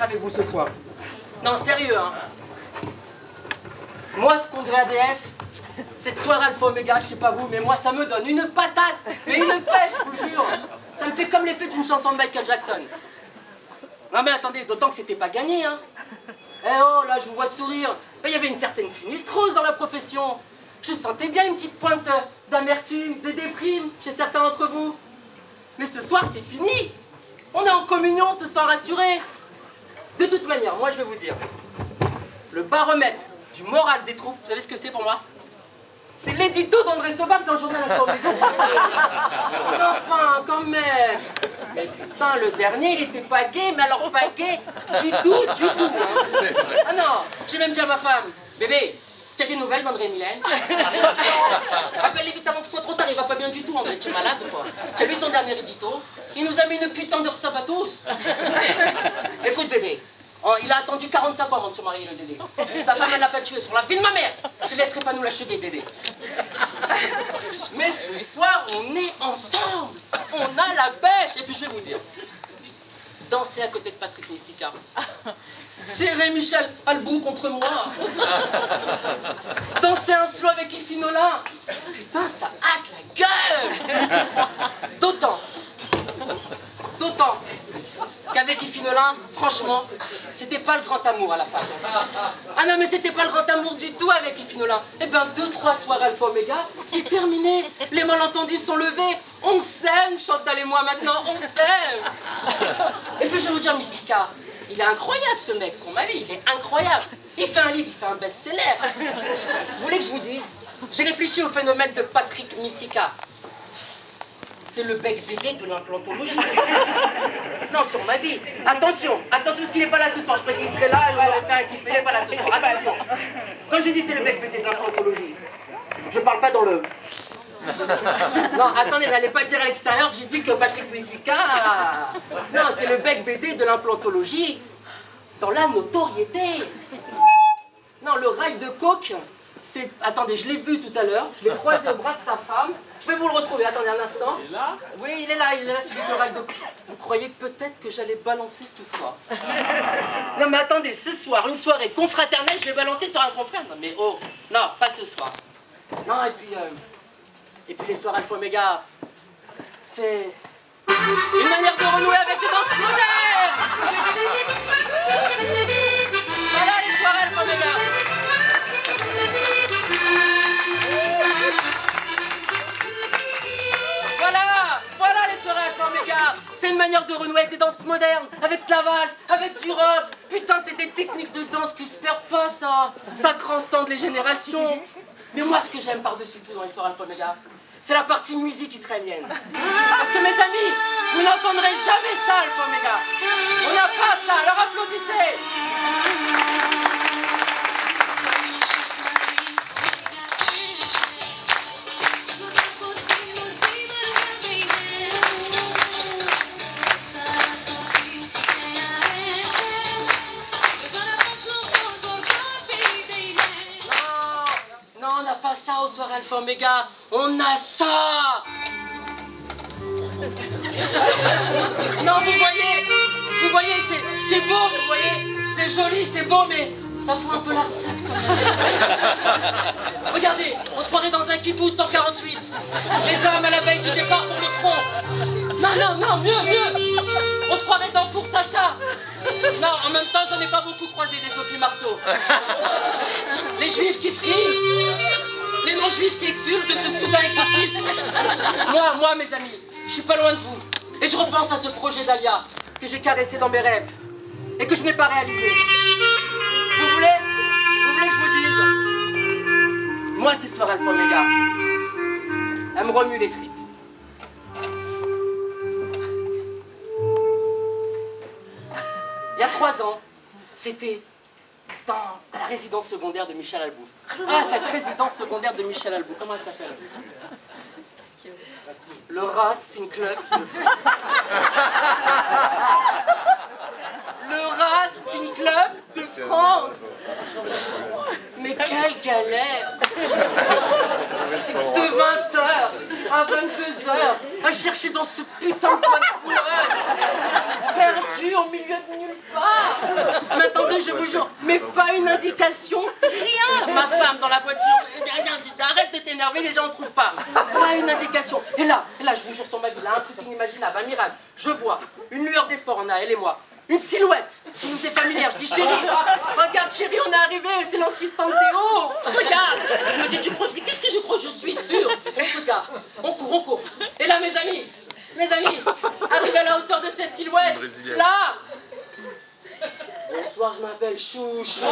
avec vous ce soir. Non, sérieux, hein. Moi, ce qu'on dirait ADF, cette soirée Alpha Omega, je sais pas vous, mais moi, ça me donne une patate, mais une pêche, je vous jure. Ça me fait comme l'effet d'une chanson de Michael Jackson. Non mais attendez, d'autant que c'était pas gagné, hein. Eh oh, là, je vous vois sourire. Il y avait une certaine sinistrose dans la profession. Je sentais bien une petite pointe d'amertume, de déprime chez certains d'entre vous. Mais ce soir, c'est fini. On est en communion, on se sent rassuré. De toute manière, moi, je vais vous dire, le baromètre du moral des troupes, vous savez ce que c'est pour moi? C'est l'édito d'André Sobak dans le journal Informé. Enfin, quand même. Mais putain, le dernier, il était pas gay, mais alors pas gay du tout, hein. Ah non, j'ai même dit à ma femme, bébé, tu as des nouvelles d'André Mylène? Rappelle-les vite avant que ce soit trop tard, il va pas bien du tout, André, tu es malade ou quoi? Tu as lu son dernier édito? Il nous a mis une putain de ressap à tous. Écoute, bébé. Oh, il a attendu 45 ans avant de se marier, le Dédé. Sa femme, elle l'a pas tué sur la vie de ma mère. Je ne laisserai pas nous l'achever, Dédé. Mais ce soir, on est ensemble. On a la pêche. Et puis je vais vous dire, danser à côté de Patrick Messica, serrer Michel Albou contre moi, danser un slow avec Ifinola, putain, ça hâte la gueule. D'autant qu'avec Ifinola, franchement, c'était pas le grand amour à la fin. Ah non, mais c'était pas le grand amour du tout avec Ifinola. Eh ben, 2-3 soirs Alpha Omega, c'est terminé. Les malentendus sont levés. On s'aime, Chantal et moi maintenant, on s'aime. Et puis je vais vous dire, Messica, il est incroyable ce mec, son mari, il est incroyable. Il fait un livre, il fait un best-seller. Vous voulez que je vous dise? J'ai réfléchi au phénomène de Patrick Messica. C'est le bec bébé de l'implantologie. Non, sur ma vie. Attention, parce qu'il n'est pas là ce soir. Je croyais qu'il serait là, il aurait fait un kiff, mais il n'est pas là ce soir. Attention. Quand je dis c'est le bec bébé de l'implantologie, je parle pas dans le... Non, attendez, n'allez pas dire à l'extérieur que j'ai dit que Patrick Messica... Non, c'est le bec bébé de l'implantologie dans la notoriété. Non, le rail de coke, c'est... Attendez, je l'ai vu tout à l'heure, je l'ai croisé au bras de sa femme. Je vais vous le retrouver, attendez un instant. Il est là? Oui, il est là, celui de rail de coke. Vous croyez peut-être que j'allais balancer ce soir? Non mais attendez, ce soir, une soirée confraternelle, je vais balancer sur un confrère. Non mais oh, non, pas ce soir. Non, et puis les soirs Alpha Omega, c'est une manière de renouer avec des danses modernes. Voilà les soirées Alpha Omega. Voilà les soirées Alpha Omega. C'est une manière de renouer avec des danses modernes, avec de la valse, avec du rock. Putain, c'est des techniques de danse qui se perdent pas, ça. Ça transcende les générations. Mais moi, ce que j'aime par-dessus tout dans les soirées Alpha Omega, c'est la partie musique israélienne. Parce que mes amis, vous n'entendrez jamais ça, Alpha Omega. On n'a pas ça, alors applaudissez. Ça au soir Alpha Omega, on a ça. Non, vous voyez, c'est beau, vous voyez, c'est joli, c'est beau, mais ça fout un peu la ressac quand même. Regardez, on se croirait dans un kibbutz 148. Les hommes à la veille du départ pour le front. Non, mieux. On se croirait dans Pour Sacha. Non, en même temps, j'en ai pas beaucoup croisé des Sophie Marceau. Les juifs qui friment. Les non-juifs qui exultent de ce soudain exotisme. Moi, mes amis, je suis pas loin de vous. Et je repense à ce projet d'Alia que j'ai caressé dans mes rêves et que je n'ai pas réalisé. Vous voulez que je vous dise? Moi, ces soirs Alpha Omega, elle me remue les tripes. Il y a 3 ans, c'était dans la résidence secondaire de Michel Albou. Ah, cette résidence secondaire de Michel Albou, comment elle s'appelle? Le Racing Club de France. Le Racing Club de France. Mais quelle galère! De 20h à 22h, à chercher dans ce putain de bois de couleur, perdu au milieu de nulle part. je vous jure, mais pas une indication, rien. Ma femme dans la voiture, arrête de t'énerver, les gens ne trouvent pas. Pas une indication. Et là, je vous jure sur ma vie, là, un truc inimaginable, un miracle. Je vois une lueur d'espoir, on a, elle et moi. Une silhouette qui nous est familière. Je dis, chérie, regarde, chérie, on est arrivé, c'est l'assistant de Théo. Regarde. Elle me dit, tu crois? Je dis, qu'est-ce que je crois? Je suis sûr. On regarde, on court. Et là, mes amis, arrivé à la hauteur de cette silhouette, là. Bonsoir, je m'appelle Chouchou.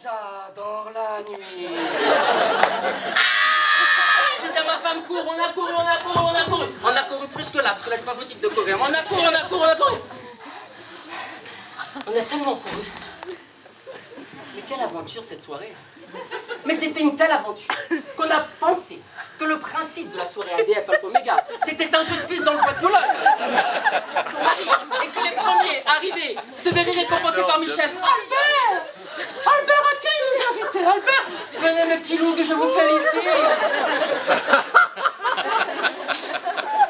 J'adore la nuit. J'ai dit à ma femme, cours, on a couru. On a couru plus que là, parce que là, c'est pas possible de courir. On a couru. On a tellement couru. Mais quelle aventure cette soirée. Mais c'était une telle aventure qu'on a pensé que le principe de la soirée ADF Alpha Omega, c'était un jeu de piste dans le bois de Boulogne. Et que les premiers arrivés se verraient récompensés par Michel. Albert, accueille nos invités, Albert. Venez mes petits loups que je vous félicite.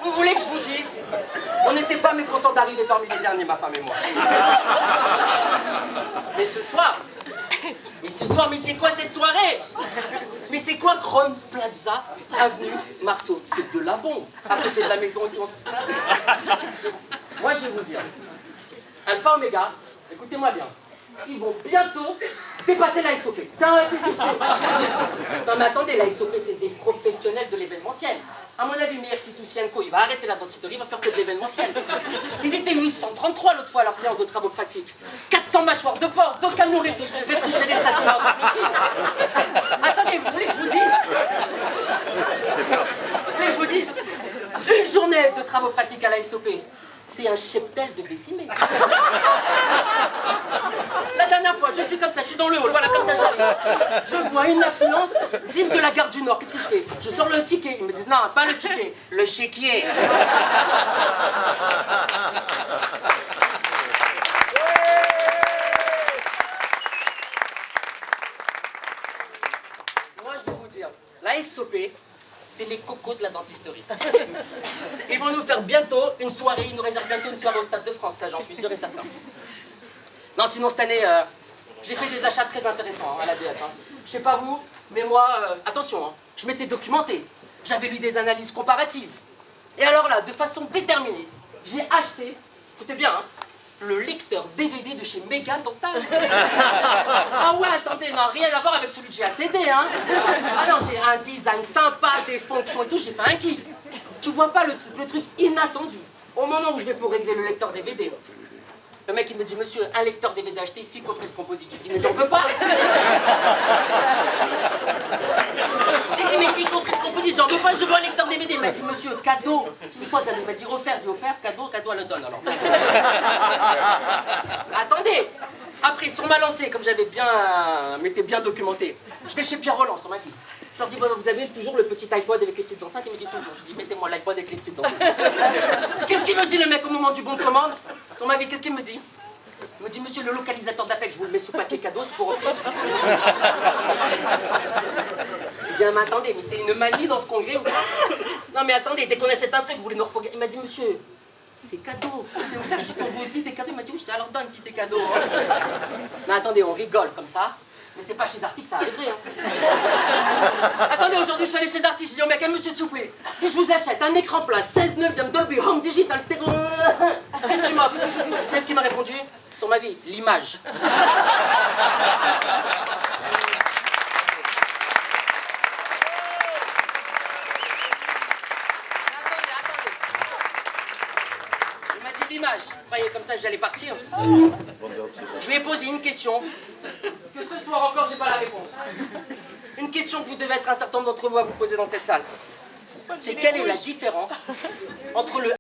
Vous voulez que je vous dise, on n'était pas mécontents d'arriver parmi les derniers, ma femme et moi. Mais ce soir, mais c'est quoi cette soirée? Mais c'est quoi Kron Plaza, avenue Marceau? C'est de la bombe, à côté de la maison où on se plaint. Moi, je vais vous dire, Alpha Omega, écoutez-moi bien, ils vont bientôt dépasser la SOP. Non mais attendez, la SOP, c'est des professionnels de l'événementiel. À mon avis, Meyer Fitoussenko, il va arrêter la dentisterie, il va faire que de l'événementiel. Ils étaient 833 l'autre fois à leur séance de travaux pratiques. 400 mâchoires de porc, 2 camions réfrigérés stationnés en profil. Attendez, vous voulez que je vous dise une journée de travaux pratiques à la SOP, c'est un cheptel de décimés. La dernière fois, je suis comme ça, je suis dans le hall, voilà, comme ça j'arrive. Je vois une affluence digne de la gare du Nord. Qu'est-ce que je fais? Je sors le ticket. Ils me disent non, pas le ticket, le chéquier. Moi, je vais vous dire, la SOP, c'est les cocos de la dentisterie. Ils vont nous faire bientôt une soirée, ils nous réservent bientôt une soirée au Stade de France, ça j'en suis sûr et certain. Non, sinon cette année, j'ai fait des achats très intéressants à l'ADF. Je sais pas vous, mais moi, attention, je m'étais documenté. J'avais lu des analyses comparatives. Et alors là, de façon déterminée, j'ai acheté, écoutez bien, le lecteur DVD de chez Méga Dental. Ah ouais, attendez, non, rien à voir avec celui que j'ai à CD, hein. Alors j'ai un design sympa, des fonctions et tout, j'ai fait un kiff. Tu vois pas le truc inattendu. Au moment où je vais pour régler le lecteur DVD, le mec il me dit, monsieur, un lecteur DVD acheté, 6 coffrets de composite. Je dis, mais j'en peux pas. J'ai dit, mais 10 coffrets de composite, j'en veux pas, je veux un lecteur DVD. Il m'a dit, monsieur, cadeau. Je dis, quoi cadeau? Il m'a dit, offert. J'ai offert, cadeau, elle le donne alors. Attendez. Après, sur ma lancée, comme m'étais bien documenté, je vais chez Pierre Roland sur ma vie. Je leur dis, vous avez toujours le petit iPod avec les petites enceintes? Il me dit toujours. Je dis, mettez-moi l'iPod avec les petites enceintes. Qu'est-ce qu'il me dit le mec au moment du bon de commande? Sur ma vie, qu'est-ce qu'il me dit? Il me dit, monsieur, le localisateur d'APEC, je vous le mets sous papier cadeau, c'est pour offrir. Je dis, ah, mais attendez, mais c'est une manie dans ce congrès ou pas? Non mais attendez, dès qu'on achète un truc, vous voulez nous refoguer. Il m'a dit, monsieur, c'est cadeau, c'est offert, juste pour vous aussi, c'est cadeau. Il m'a dit, oui, je te alors donne si c'est cadeau. Non, attendez, on rigole comme ça. Mais c'est pas chez Darty que ça arriverait. Attendez, aujourd'hui je suis allé chez Darty, je dis au mec, monsieur s'il vous plaît, si je vous achète un écran plat 16:9 Dolby Home Digital Stereo, qu'est-ce que tu m'offres? Tu sais ce qu'il m'a répondu? Sur ma vie, l'image. Il m'a dit l'image. Vous voyez, comme ça j'allais partir. Je lui ai posé une question. Que ce soir encore, j'ai pas la réponse. Une question que vous devez être un certain nombre d'entre vous à vous poser dans cette salle. C'est quelle est la différence entre le